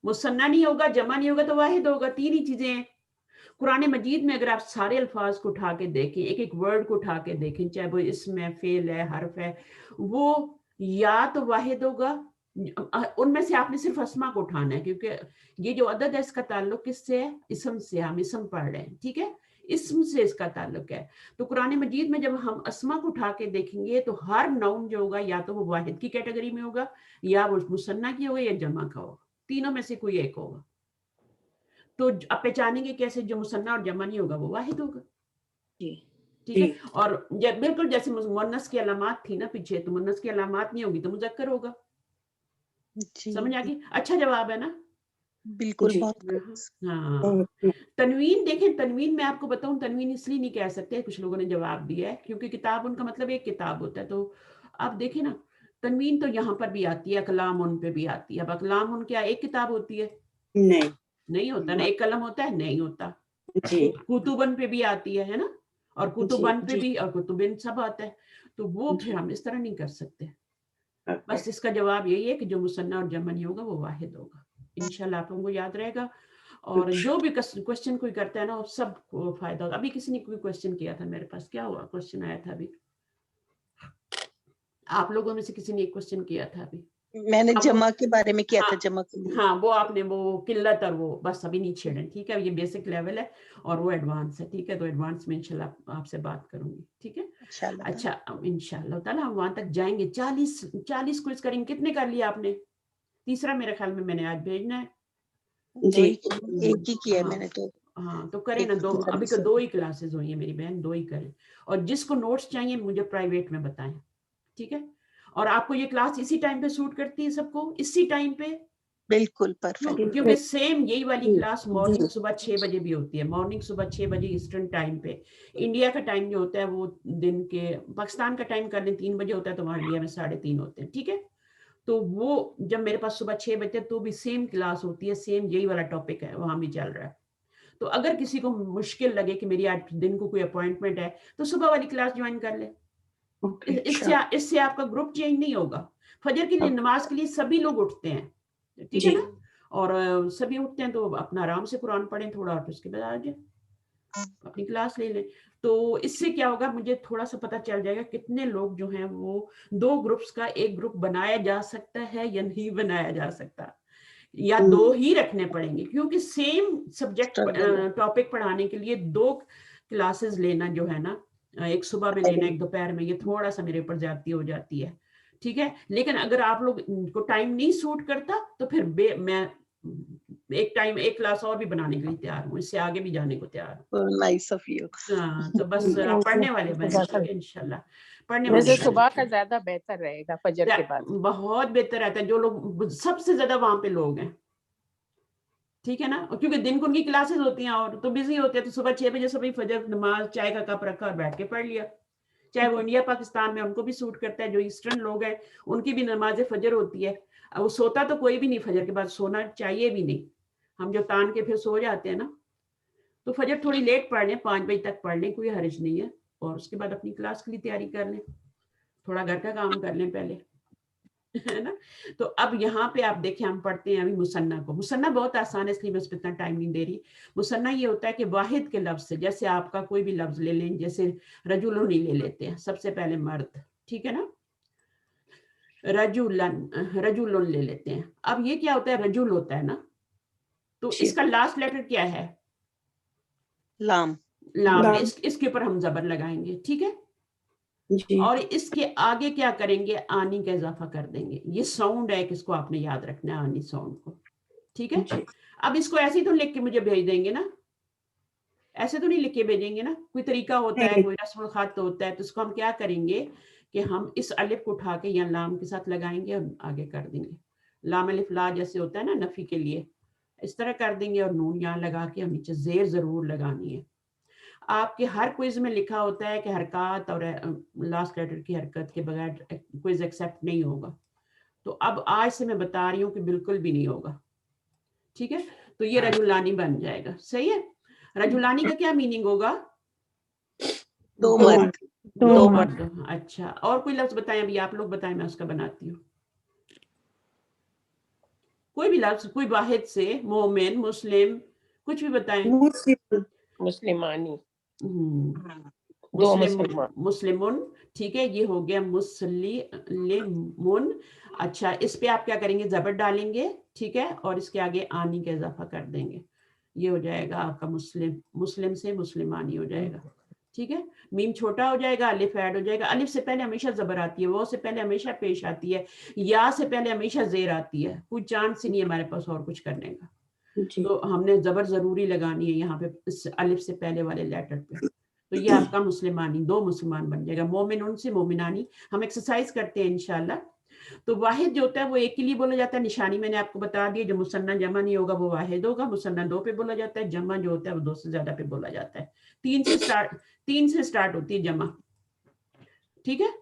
मुसन्ना नहीं होगा, जमा नहीं होगा, तो वाहिद होगा। 3 ही चीजें हैं। कुरान मजीद में अगर आप सारे अल्फाज को उठा के देखें, एक एक वर्ड को उठा के देखें, चाहे वो इसम है, फेल है, हर्फ है, वो या तो वाहिद होगा, उनमें से आपने सिर्फ अस्मा को उठाना है, क्योंकि ये जो अदद है इसका ताल्लुक किससे है? इसम से, हम इसम पढ़ रहे हैं, ठीक है, इसम से इसका ताल्लुक है। तो कुरान मजीद में जब हम अस्मा को उठा के देखेंगे, तो हर नाउन जो होगा, या तो वो वाहिद की कैटेगरी में होगा, या वो मुसन्ना की होगा, या जमा का होगा, तीनों में से कोई एक होगा। तो अब पहचानेंगे कैसे? जो मुसन्ना और जमा नहीं होगा वो वाहिद होगा, ठीक है। और बिल्कुल जैसे मुन्नस की अलामात थी ना पीछे, तो मुन्नस की अलामात नहीं होगी तो मुज़क्कर होगा। समझ आ गई? अच्छा जवाब है ना? बिल्कुल। हाँ, तनवीन देखें, तनवीन मैं आपको बताऊं, तनवीन इसलिए नहीं कह सकते, कुछ लोगों ने जवाब दिया है, क्योंकि किताब उनका मतलब एक किताब होता है। तो आप देखें ना, तनवीन तो यहाँ पर भी आती है, अकलाम उन पे भी आती है। अब अकलाम उन क्या एक किताब होती है? नहीं होता ना। एक कलम होता है? नहीं होता। कुतुबन पे भी आती है ना, और कुतुबन पे भी, और कुतुबिन सब आता है। तो वो फिर हम इस तरह नहीं कर सकते। बस इसका जवाब यही है कि जो मुसन्ना और जमा नहीं होगा वो वाहिद होगा। इंशाल्लाह आप लोगों को याद रहेगा। और जो भी क्वेश्चन कोई करता है ना, सब को फायदा होगा। अभी किसी ने कोई क्वेश्चन किया था मेरे पास, क्या हुआ? क्वेश्चन आया था अभी, आप लोगों में से किसी ने एक क्वेश्चन किया था अभी। मैंने जमा के बारे में किया था, जमा के। हाँ, वो आपने वो किल्लत और वो बस अभी नहीं छेड़े, ठीक है। ये बेसिक लेवल है और वो एडवांस है, ठीक है। तो एडवांस में इंशाल्लाह आपसे बात करूंगी, ठीक है। अच्छा, इंशाल्लाह ताला हम वहां तक जाएंगे। 40 क्विज करेंगे। कितने कर लिया आपने? तीसरा मेरे ख्याल में मैंने आज भेजना है। एक ही किया मैंने तो। हाँ तो करें ना, दो अभी तो 2 ही क्लासेस हुई हैं मेरी बहन, 2 ही करें, और जिसको नोट्स चाहिए मुझे प्राइवेट में बताएं, ठीक है। और आपको ये क्लास इसी टाइम पे सूट करती है सबको, इसी टाइम पे? बिल्कुल परफेक्ट। क्योंकि सेम यही वाली क्लास मॉर्निंग सुबह 6 बजे भी होती है, मॉर्निंग सुबह 6 बजे ईस्टर्न टाइम पे। इंडिया का टाइम जो होता है वो दिन के, पाकिस्तान का टाइम कर लें 3 बजे होता है, तो वहाँ इंडिया में 3:30 होते हैं, ठीक है। तो वो जब मेरे पास सुबह 6 बजे तो भी सेम क्लास होती है, सेम यही वाला टॉपिक है वहां भी चल रहा है। तो अगर किसी को मुश्किल लगे कि मेरी आज दिन को कोई अपॉइंटमेंट है तो सुबह वाली क्लास ज्वाइन कर ले। इससे आपका ग्रुप चेंज नहीं होगा। फजर के लिए नमाज के लिए सभी लोग उठते हैं, ठीक है ना, और सभी उठते हैं तो अपना आराम से कुरान पढ़ें थोड़ा, और उसके बाद आ जाए अपनी क्लास ले लें। तो इससे क्या होगा, मुझे थोड़ा सा पता चल जाएगा कितने लोग जो हैं वो 2 ग्रुप्स का एक ग्रुप बनाया जा सकता है या नहीं बनाया जा सकता, या 2 ही रखने पड़ेंगे, क्योंकि सेम सब्जेक्ट टॉपिक पढ़ाने के लिए 2 क्लासेस लेना जो है ना, एक सुबह में लेना एक दोपहर में, ये थोड़ा सा मेरे ऊपर ज्यादती हो जाती है, ठीक है। लेकिन अगर आप लोग को टाइम नहीं सूट करता तो फिर मैं एक क्लास और भी बनाने के लिए तैयार हूँ, इससे आगे भी जाने को तैयार हूँ। Nice of you. हाँ तो बस पढ़ने वाले बने इंशाल्लाह, पढ़ने वैसे वाले सुबह का ज्यादा बेहतर रहेगा फजर के बाद। बहुत बेहतर रहता है, जो लोग सबसे ज्यादा वहां पे लोग हैं, ठीक है ना, क्योंकि दिन को उनकी क्लासेस होती हैं और तो बिजी होते हैं, तो सुबह 6 बजे सभी फजर नमाज चाय का कप रखा और बैठ के पढ़ लिया। चाहे वो इंडिया पाकिस्तान में, उनको भी सूट करता है, जो ईस्टर्न लोग हैं उनकी भी नमाज फजर होती है। अब वो सोता तो कोई भी नहीं फजर के बाद, सोना चाहिए भी नहीं, हम जो तान के फिर सो जाते हैं ना, तो फजर थोड़ी लेट पढ़ लें, 5 बजे तक पढ़ लें, कोई हर्ज नहीं है, और उसके बाद अपनी क्लास के लिए तैयारी कर लें, थोड़ा घर का काम कर लें पहले, है ना। तो अब यहाँ पे आप देखें, हम पढ़ते हैं अभी मुसन्ना को। मुसन्ना बहुत आसान है, इसलिए मैं उस पर इतना टाइम नहीं दे रही। मुसन्ना ये होता है कि वाहिद के लफ्ज से, जैसे आपका कोई भी लफ्ज ले लें, जैसे रजुलन ही ले लेते हैं, सबसे पहले मर्द, ठीक है ना, रजुलन ले लेते हैं। अब ये क्या होता है, रजुल होता है ना, तो इसका लास्ट लेटर क्या है, लाम। लाम। इसके ऊपर हम जबर लगाएंगे, ठीक है, और इसके आगे क्या करेंगे, आनी का इजाफा कर देंगे। ये साउंड है, किसको आपने याद रखना है, आनी साउंड को, ठीक है। अब इसको ऐसे ही तो लिख के मुझे भेज देंगे ना, ऐसे तो नहीं लिख के भेजेंगे ना, कोई तरीका होता है, कोई रस्म खत होता है। तो इसको हम क्या करेंगे कि हम इस अलिफ को उठा के या लाम के साथ लगाएंगे और आगे कर देंगे। लाम अलिफ ला जैसे होता है ना नफी के लिए, इस तरह कर देंगे, और नून यहाँ लगा के हम नीचे जेर जरूर लगानी है। आपके हर क्विज में लिखा होता है कि हरकत और लास्ट लेटर की हरकत के बगैर क्विज एक्सेप्ट नहीं होगा। तो अब आज से मैं बता रही हूँ कि बिल्कुल भी नहीं होगा, ठीक है। तो ये रजुलानी बन जाएगा, सही है। रजुलानी का क्या मीनिंग होगा, 2 मर्द। 2 मर्द। अच्छा, और कोई लफ्ज बताएं, अभी आप लोग बताएं, मैं उसका बनाती हूँ। कोई भी लफ्ज, कोई वाहिद से, मोमिन, मुस्लिम, कुछ भी बताएं। मुस्लिमानी, मुस्लिमुन, ठीक है, ये हो गया मुस्लिमुन। अच्छा, इस पे आप क्या करेंगे, जबर डालेंगे, ठीक है, और इसके आगे आनी का इजाफा कर देंगे, ये हो जाएगा आपका मुस्लिम। मुस्लिम से मुस्लिमानी हो जाएगा, ठीक है। मीम छोटा हो जाएगा, अलिफ ऐड हो जाएगा। अलिफ से पहले हमेशा जबर आती है, वो से पहले हमेशा पेश आती है, या से पहले हमेशा जेर आती है, कोई चांस ही नहीं है हमारे पास और कुछ करने का। तो हमने जबर जरूरी लगानी है यहाँ पे, इस अलिफ से पहले वाले लेटर पे। तो ये आपका मुस्लिमानी, 2 मुसलमान बन जाएगा। मोमिनुन से मोमिनानी। हम एक्सरसाइज करते हैं इंशाल्लाह। तो वाहिद जो होता है वो एक के लिए बोला जाता है, निशानी मैंने आपको बता दी, जो मुसन्ना जमा नहीं होगा वो वाहिद होगा। मुसन्ना 2 पे बोला जाता है, जमा जो होता है वो 2 से ज्यादा पे बोला जाता है। 3 से स्टार्ट होती है जमा, ठीक है।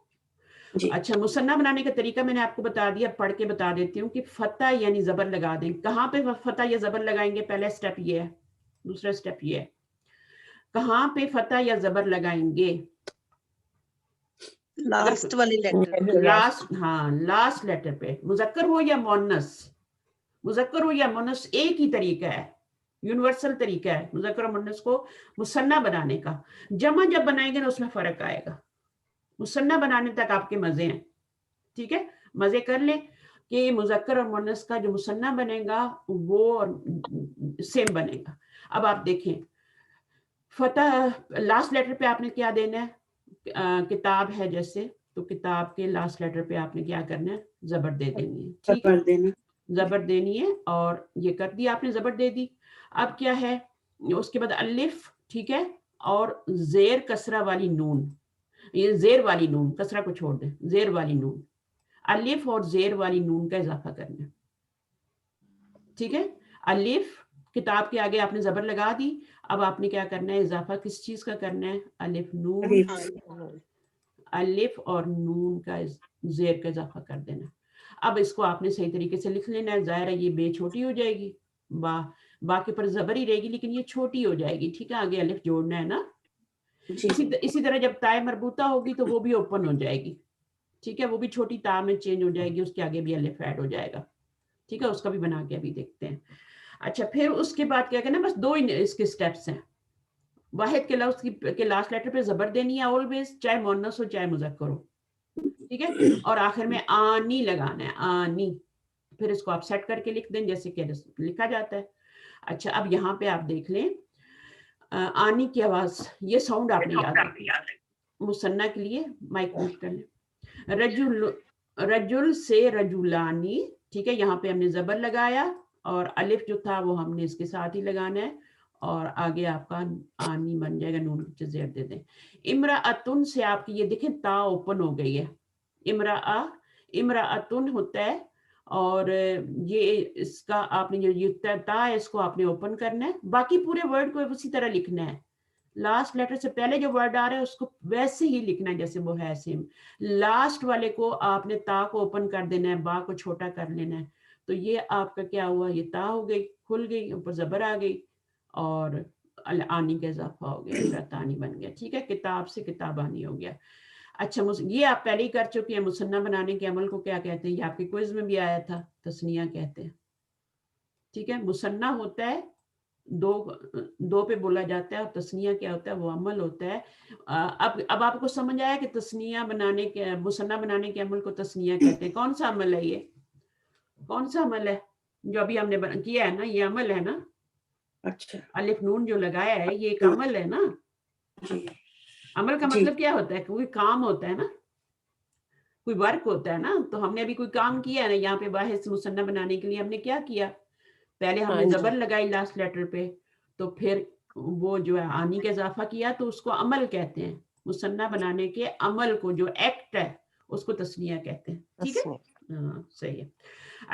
अच्छा, मुसन्ना बनाने का तरीका मैंने आपको बता दिया, पढ़ के बता देती हूँ कि फतह यानी जबर लगा दें। कहाँ पे फतह या जबर लगाएंगे, पहला स्टेप ये है। दूसरा स्टेप ये है, कहाँ पे फतह या जबर लगाएंगे, लास्ट वाले लेटर, लास्ट लेटर पे। मुजक्कर हो या मुन्नस एक ही तरीका है, यूनिवर्सल तरीका है मुजक्कर और मुन्नस को मुसन्ना बनाने का। जमा जब बनाएंगे ना उसमें फर्क आएगा। मुसन्ना बनाने तक आपके मजे हैं, ठीक है, मजे कर लें कि मुजक्कर और मुन्नस का जो मुसन्ना बनेगा वो सेम बनेगा। अब आप देखें, फतह लास्ट लेटर पे आपने क्या देना है, किताब है जैसे, तो किताब के लास्ट लेटर पे आपने क्या करना है, जबर दे देनी है, ठीक है, जबर देनी है। और ये कर दी आपने, जबर दे दी। अब क्या है, اس کے بعد الف، ٹھیک ہے، اور زیر کسرہ والی نون، یہ زیر والی نون، کسرہ کو چھوڑ دیں، زیر والی نون، الف اور زیر والی نون کا اضافہ کرنا ہے، ٹھیک ہے. الف کتاب کے آگے آپ نے زبر لگا دی، اب آپ نے کیا کرنا ہے، اضافہ کس چیز کا کرنا ہے، الف نون، الف اور نون کا زیر کا اضافہ کر دینا. اب اس کو آپ نے صحیح طریقے سے لکھ لینا ہے. ظاہر ہے یہ بے چھوٹی ہو جائے گی، با کے پر زبر ہی رہے گی لیکن یہ چھوٹی ہو جائے گی، ٹھیک ہے، آگے الف جوڑنا ہے نا. اسی طرح جب تائے مربوطہ ہوگی تو وہ بھی اوپن ہو جائے گی، ٹھیک ہے، وہ بھی چھوٹی تا میں چینج ہو جائے گی، اس کے آگے بھی الف ایڈ ہو جائے گا، ٹھیک ہے. اس کا بھی بنا کے ابھی دیکھتے ہیں. اچھا پھر اس کے بعد کیا کرنا، بس 2 اس کے سٹیپس ہیں. واحد کے لفظ کے لاسٹ لیٹر پہ زبر دینی ہے آلویز، چاہے مؤنث ہو چاہے مذکر ہو، ٹھیک ہے. اور آخر میں آنی لگانا ہے، آنی. پھر اس کو آپ سیٹ کر کے لکھ دیں جیسے کہ لکھا جاتا ہے. اچھا اب یہاں پہ آپ دیکھ لیں آنی کی آواز، یہ ساؤنڈ آپ نے یاد رکھنا ہے. مثنیٰ کے لیے مائک میوٹ کر لیں. رجل سے رجولانی، ٹھیک ہے، یہاں پہ ہم نے زبر لگایا اور الف جو تھا وہ ہم نے اس کے ساتھ ہی لگانا ہے اور آگے آپ کا آنی بن جائے گا، نون کے زیر دے دیں. امرأتن سے آپ کی یہ دیکھیں تا اوپن ہو گئی ہے، امرأتن ہوتا ہے اور یہ اس کا آپ نے جو تا ہے اس کو آپ نے اوپن کرنا ہے. باقی پورے ورڈ کو اسی طرح لکھنا ہے، لاسٹ لیٹر سے پہلے جو ورڈ آ رہا ہے اس کو ویسے ہی لکھنا ہے جیسے وہ ہے سیم. لاسٹ والے کو آپ نے تا کو اوپن کر دینا ہے، با کو چھوٹا کر لینا ہے. تو یہ آپ کا کیا ہوا، یہ تا ہو گئی، کھل گئی، اوپر زبر آ گئی اور آنی کا اضافہ ہو گیا، امرتانی بن گیا، ٹھیک ہے. کتاب سے کتابانی ہو گیا. اچھا یہ آپ پہلے ہی کر چکے ہیں. مثنیٰ بنانے کے عمل کو کیا کہتے ہیں، یہ آپ کے کوئز میں بھی آیا تھا، تثنیہ کہتے ہیں، ٹھیک ہے. مثنیٰ ہوتا ہے دو پہ بولا جاتا ہے اور تثنیہ کیا ہوتا ہے، وہ عمل ہوتا ہے. اب آپ کو سمجھ آیا کہ تثنیہ بنانے کے، مثنیٰ بنانے کے عمل کو تثنیہ کہتے ہیں. کون سا عمل ہے، یہ کون سا عمل ہے جو ابھی ہم نے کیا ہے نا، یہ عمل ہے نا. اچھا الف نون جو لگایا ہے یہ ایک عمل ہے نا. عمل کا مطلب کیا ہوتا ہے، کوئی کام ہوتا ہے نا، کوئی ورک ہوتا ہے نا. تو ہم نے ابھی کوئی کام کیا ہے نا، یہاں پہ واحد سے مثنیٰ بنانے کے لیے ہم نے کیا کیا، پہلے ہم نے زبر لگائی لاسٹ لیٹر پہ، تو پھر وہ جو ہے آنی کا اضافہ کیا، تو اس کو عمل کہتے ہیں. مثنیٰ بنانے کے عمل کو، جو ایکٹ ہے، اس کو تثنیہ کہتے ہیں، ٹھیک ہے. ہاں صحیح ہے.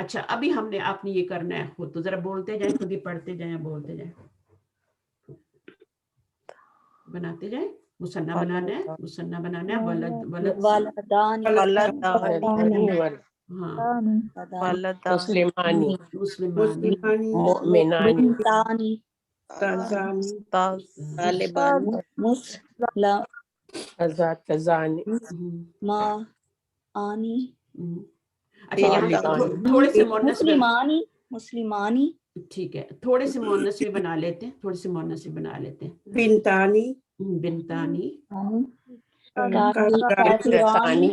اچھا ابھی ہم نے آپ نے یہ کرنا ہے خود، تو ذرا بولتے جائیں، خود ہی پڑھتے جائیں، بولتے جائیں، بناتے جائیں. مثنیٰ بنانا ہے، مثنیٰ بنانا ہے. ولد والدان ہاں، مسلمانی مسلمانی، مؤمنانی بنتانی طالبانی تزانی مسلمانی اچھا یہاں تھوڑے سے مؤنث، مسلمانی ٹھیک ہے، تھوڑے سے مؤنث بھی بنا لیتے ہیں، تھوڑے سے مؤنث بھی بنا لیتے ہیں. بنتانی بنتانی، کافرانی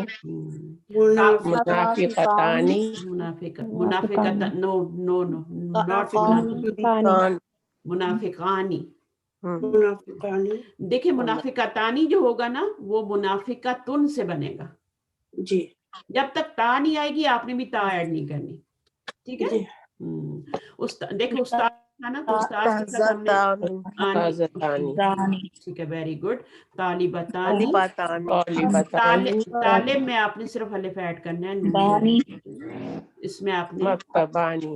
منافقتانی منافقت، نو نو نو، ناٹ منافقانی. منافقانی. دیکھیں منافقتانی جو ہوگا نا وہ منافقتن سے بنے گا. جی جب تک تا نہیں آئے گی آپ نے بھی تا ایڈ نہیں کرنی، ٹھیک ہے. دیکھو استاد تھا نا، تو استاد کے ساتھ ہم نے، ٹھیک ہے، ویری گڈ. طالبتانی، طالب میں آپ نے صرف الف ایڈ کرنا ہے، اس میں آپ نے مکتبانی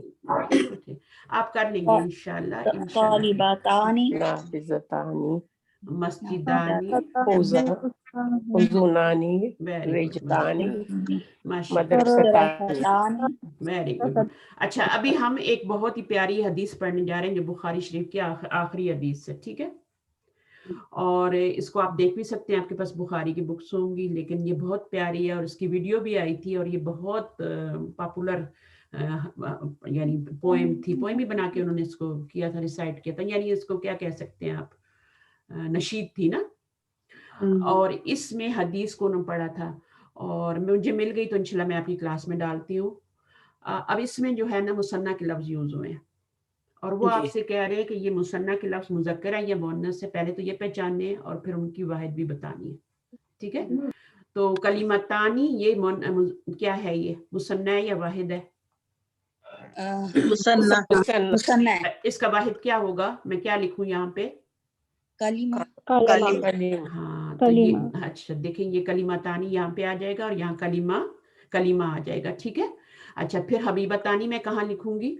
آپ کر لیں گے انشاءاللہ. طالباتانی نافذتانی مسجدانی، حضونانی ویری گڈ، رجتانی ماشاء اللہ، مدرستانی. Very good. اچھا ابھی ہم ایک بہت ہی پیاری حدیث پڑھنے جا رہے ہیں جو بخاری شریف کی آخری حدیث ہے، ٹھیک ہے. اور اس کو آپ دیکھ بھی سکتے ہیں، آپ کے پاس بخاری کی بکس ہوں گی، لیکن یہ بہت پیاری ہے اور اس کی ویڈیو بھی آئی تھی اور یہ بہت پاپولر یعنی پوئم تھی، پوئم ہی بنا کے انہوں نے اس کو کیا تھا، ریسائٹ کیا تھا، یعنی اس کو کیا کہہ سکتے ہیں آپ، نشید تھی نا. اور اس میں حدیث کو انہوں نے پڑھا تھا اور مجھے مل گئی تو انشاءاللہ میں آپ کی کلاس میں ڈالتی ہوں. اب اس میں جو ہے نا مثنیٰ کے لفظ یوز ہوئے ہیں اور وہ آپ سے کہہ رہے ہیں کہ یہ مثنیٰ کے لفظ مذکر ہے یا مؤنث ہے. پہلے تو یہ پہچاننے ہیں اور پھر ان کی واحد بھی بتانی ہے، ٹھیک ہے. تو کلمتانی یہ کیا ہے، یہ مثنیٰ ہے یا واحد ہے؟ मुसन्ना मुसन्ना मुसन्ना है इसका वाहिद क्या होगा, मैं क्या लिखूं यहाँ पे? कलीमा कलिमा कलीम हाँ तो ये कलीमा अच्छा देखें, ये कलीमातानी यहाँ पे आ जाएगा और यहाँ कलीमा आ जाएगा, ठीक है। अच्छा फिर हबीबतानी मैं कहाँ लिखूंगी?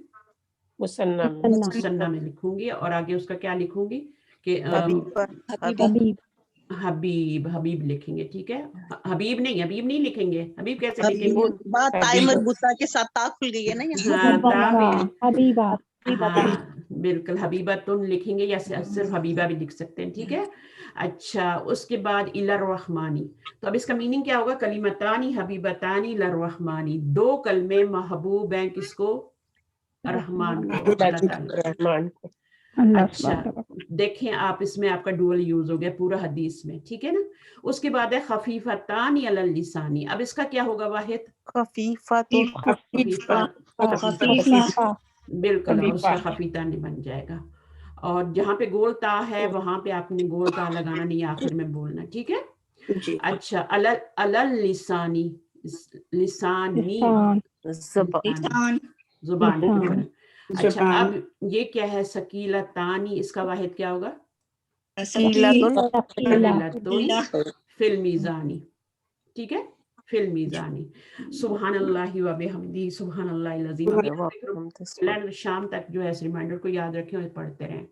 मुसन्ना में मुसन्ना मुसन्ना में लिखूंगी और आगे उसका क्या लिखूंगी कि हबीबा हबीबा हबीब हबीब लिखेंगे, ठीक है। हबीब नहीं लिखेंगे, हबीब कैसे हबीब लिखेंगे? बात ताई हबीबा मरबूता के साथ ता खुल गई है ना यहाँ। हाँ ता हबीबा में हबीबा हाँ बिल्कुल, हबीबतुन लिखेंगे या सिर्फ हबीबा भी लिख सकते हैं, ठीक है। अच्छा उसके बाद इलर रहमानी, तो अब इसका मीनिंग क्या होगा? कलिमतानी हबीबतानी इलर रहमानी, 2 कलमे महबूब हैं किसको? रहमान को, अल्लाह ताला। रहमान को अल्लाह अच्छा सुब्हान तआला। देखें आप, इसमें आपका डुअल यूज हो गया पूरा हदीस में, ठीक है ना। उसके बाद है खफीफतानी अलल लिसानी, अब इसका क्या होगा वाहिद? खफीफा तो खफीफा खफीफा बिल्कुल, और खफीफा उसका खफीता नहीं बन जाएगा। और जहाँ पे गोल ता है वहां पे आपने गोल ता लगाना नहीं, आखिर में बोलना, ठीक है। जी अच्छा अलल अलल लिसानी, लिसानी लिसान ज़बान जुबान के लिसान ऊपर। अच्छा ज़बान अब ये क्या है? सकीलतानी, इसका वाहिद क्या होगा? सकीलतुन सकीला सकीलतुन फिल मीज़ानी, ठीक है, फिल मीज़ानी। सुभान अल्लाहि व बिहम्दी सुभान अल्लाहिल अज़ीम। अब यहाँ पे ग्रुप शाम तक जो है इस रिमाइंडर को याद रखें और पढ़ते रहें,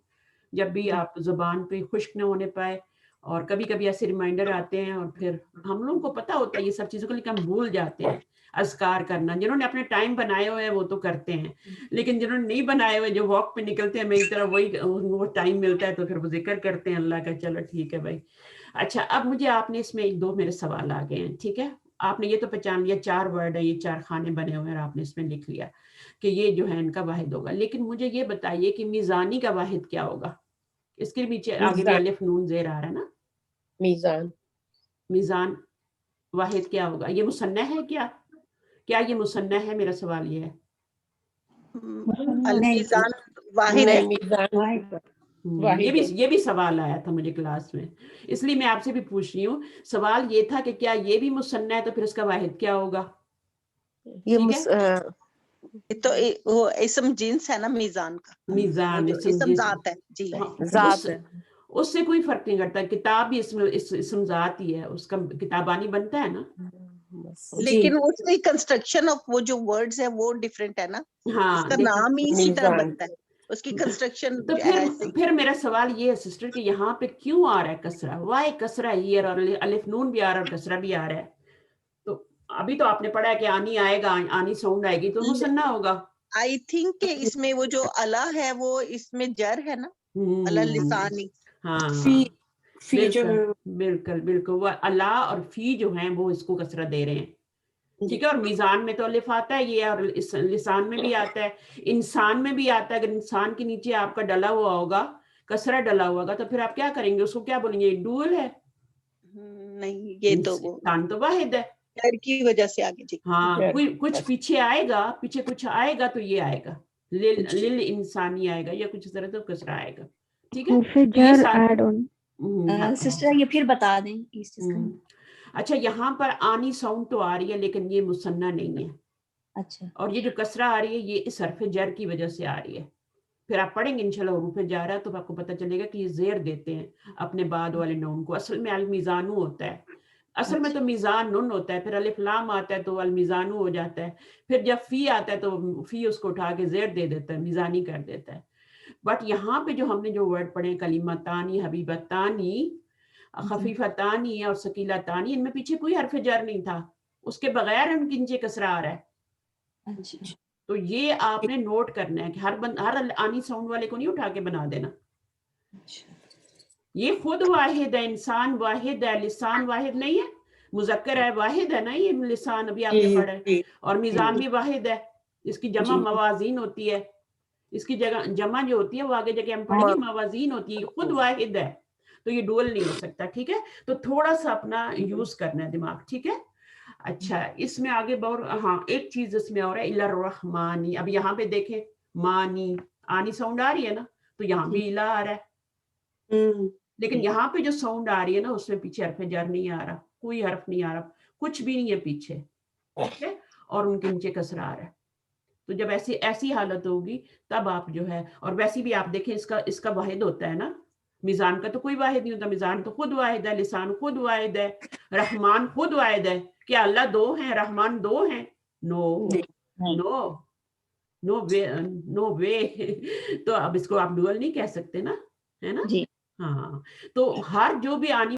जब भी आप जुबान पे खुश्क न होने पाए। और कभी कभी ऐसे रिमाइंडर आते हैं और फिर हम लोगों को पता होता है ये सब चीज़ों को, लेकिन हम भूल जाते हैं। अज़कार करना, जिन्होंने अपने टाइम बनाए हुए हैं वो तो करते हैं, लेकिन जिन्होंने नहीं बनाए हुए, जो वॉक पे निकलते हैं मेरी तरह, वही वो टाइम मिलता है तो फिर वो जिक्र करते हैं अल्लाह का। चलो ठीक है भाई। अच्छा अब मुझे आपने इसमें 1-2 मेरे सवाल आ गए हैं, ठीक है। आपने ये तो पहचान लिया 4 वर्ड है, ये 4 खाने बने हुए हैं और आपने इसमें लिख लिया कि ये जो है इनका वाहिद होगा। लेकिन मुझे ये बताइए कि मीज़ानी का वाहिद क्या होगा? इसके पीछे आगे भी मीज़ान अलिफ नून ज़ेर आ रहा है ना। मीज़ान मीज़ान वाहिद क्या होगा? ये मुसन्ना है क्या? क्या ये मुसन्ना है? मेरा सवाल ये है। मुसन्ना नहीं अलमीज़ान वाहिद है। नहीं मीज़ान वाहिद है ये भी सवाल आया था मुझे क्लास में, इसलिए मैं आपसे भी पूछ रही हूँ। सवाल ये था कि क्या ये भी मुसन्ना है तो फिर इसका वाहिद क्या होगा? ये ठीक है, ये तो वो इसम जिन्स है ना मीज़ान का, मीज़ान वो जो इसम जात है जी। हाँ, जात है उससे कोई फर्क नहीं करता। किताब भी इसमें इसम जात ही है, उसका किताबानी बनता है ना। बस लेकिन उसकी कंस्ट्रक्शन ऑफ वो जो वर्ड्स है वो डिफरेंट है ना। हाँ इसका देखिए, नाम ही इसी तरह मीज़ान बनता है, उसकी कंस्ट्रक्शन तो फिर मेरा सवाल ये है सिस्टर कि यहाँ पे क्यों आ रहा है कसरा? वाई कसरा हियर, और अलिफ नून भी आ रहा है और कसरा भी आ रहा है। तो अभी तो आपने पढ़ा है कि आनी आएगा, आनी साउंड आएगी तो मुसन्ना होगा। आई थिंक कि इसमें वो जो अला है वो इसमें जर है ना, अला लिसानी। हाँ फी जो है बिल्कुल वो अला और फी जो है वो इसको कसरा दे रहे हैं, ठीक है। और मीज़ान में तो अलिफ आता है ये, और इस लिसान में भी आता है, इंसान में भी आता है। अगर इंसान के नीचे आपका डला हुआ होगा, कसरा डला हुआ होगा, तो फिर आप क्या करेंगे? उसको क्या बोलेंगे? डुअल है। नहीं ये तो वो इंसान तो वाहिद है। जर की वजह से आगे जी। हाँ जर कोई कुछ पीछे आएगा, पीछे कुछ आएगा तो ये आएगा, लिल इंसानी आएगा या कुछ इस तरह तो कसरा आएगा, ठीक है। हर्फ तो ये जर सारे ऐड ऑन। सिस्टर ये फिर बता दें इस चीज का। अच्छा यहाँ पर आनी साउंड तो आ रही है लेकिन ये मुसन्ना नहीं है। अच्छा और ये जो कसरा आ रही है ये इस हर्फ जर की वजह से आ रही है। फिर आप पढ़ेंगे इंशाल्लाह हरूफ जारा तो आपको पता चलेगा कि ये जेर देते हैं अपने बाद वाले नून को। असल में अल मीज़ानू होता है, असल में तो मीज़ान नुन होता है, फिर अलिफ लाम आता है तो अल मीज़ानू हो जाता है। फिर जब फी आता है तो फी उसको उठा के जेर दे देता है, मीज़ानी कर देता है। बट यहाँ पे जो हमने जो वर्ड पढ़े कलीमतानी हबीबतानी खफीफतानी और सकीलतानी, इनमें पीछे कोई हर्फ जर नहीं था, उसके बगैर उनके नीचे कसरा आ रहा है। अच्छा तो ये आपने नोट करना है कि हर आनी साउंड वाले को नहीं उठा के बना देना। ये खुद वाहिद है, इंसान वाहिद है, लिसान वाहिद नहीं है, मुजक्कर है, वाहिद है ना ये लिसान, अभी आपने पढ़ा है। और मीज़ान भी वाहिद है, इसकी जमा मवाजीन होती है, इसकी जगह जमा जो होती है वो आगे जगह हम पढ़ेंगे मवाजीन होती है, खुद वाहिद है तो ये डुअल नहीं हो सकता, ठीक है। तो थोड़ा सा अपना यूज करना है दिमाग, ठीक है। अच्छा इसमें आगे बहुत, हाँ एक चीज इसमें और है इलर रहमानी। अब यहाँ पे देखें मानी, आनी साउंड आ रही है ना, तो यहाँ भी इला आ रहा है, लेकिन यहाँ पे जो साउंड आ रही है ना उसमें पीछे हर्फ जर नहीं आ रहा, कोई हर्फ नहीं आ रहा, कुछ भी नहीं है पीछे, ठीक है। और उनके नीचे कसरा आ रहा है। تو جب ایسی حالت ہوگی تب آپ جو ہے، اور ویسی بھی آپ دیکھیں اس کا واحد ہوتا ہے نا، میزان کا تو کوئی واحد نہیں ہوتا، میزان تو خود واحد ہے، لسان خود واحد ہے، رحمان خود واحد ہے. کیا اللہ دو ہیں، رحمان دو ہیں؟ نو نو نو وے. تو اب اس کو آپ ڈوئل نہیں کہہ سکتے نا، ہے نا. جی. ہاں، تو ہر جو بھی آنے